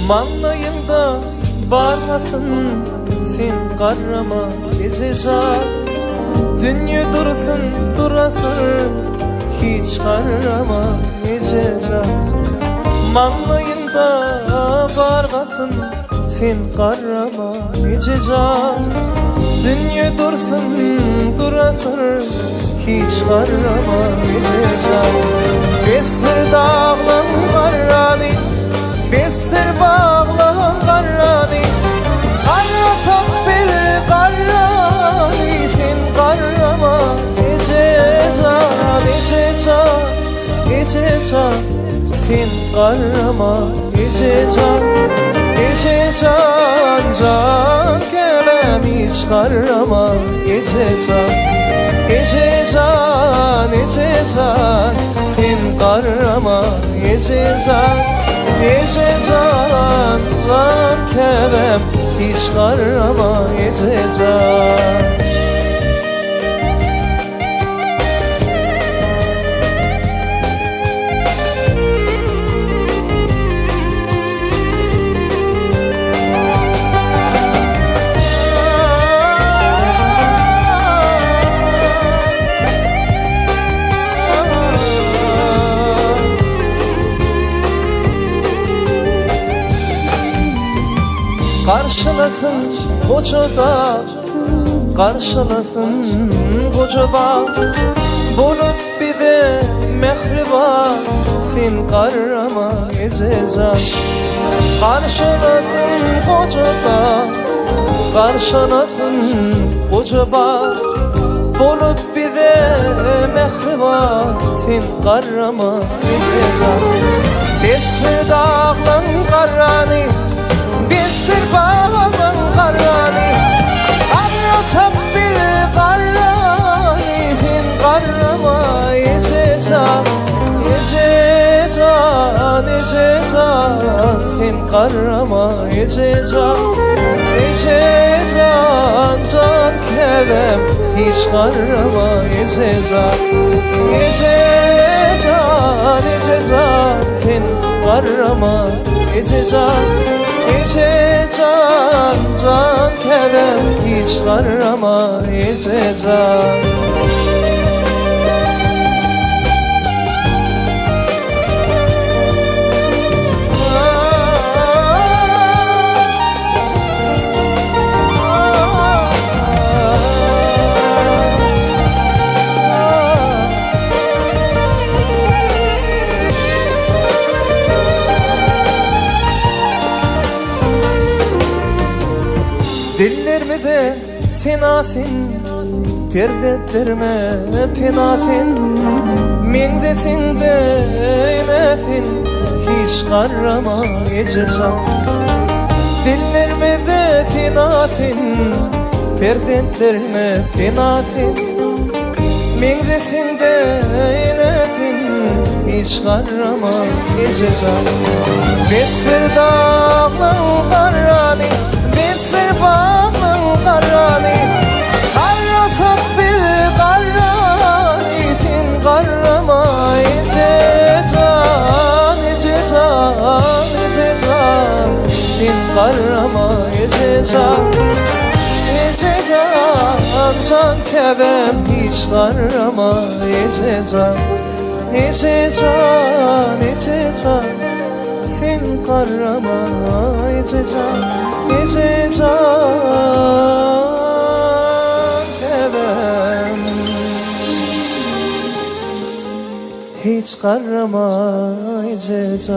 Manglayında barmasın sen karama gececa. Dünya dursun durasın hiç karama gececa. Manglayında barmasın sen karama gececa. Dünya dursun durasın hiç karama gececa. Besir dağlan karani, besir bağlan karani. Karra tapbil karani, sen karama gececa. Gececa, gececa, sen karama gececa. Gececa can kerem hiç karama gececa. Gececan, gececan, sen karama gececan. Gececan, can kerem hiç karama gececan. Karşılasın koca dağ, karşılasın koca bağ. Bulup bir de mehriba, sen karama gececan. Karşılasın koca dağ, karşılasın koca bağ. Bulup bir de mehriba, sen karama gececan. Besir dağlan karani, besir bağlan karani. Karra tapbil karani, sen karama gececan. Gececan, gececan, sen karama gececan. Gececan, can kerem hiç karama gececan. Gececan, gececan, sen karama gececan. Gececan, can kerem hiç karama gececan. Dillerimi de senasin, perdetlerime penasin. Mendesin de emesin, hiç karama gececan. Dillerimi de senasin, perdetlerime penasin. Mendesin de emesin, hiç karama gececan. Besir dağlan karani, besir bağlan karani. Karra tapbil karani, sen karama gececan. Gececan, gececan, sen karama gececan. Gececan, can kerem hiç karama gececan. Gececan, gececan, sen karama gececan. Gececan kerem hiç karama gececan.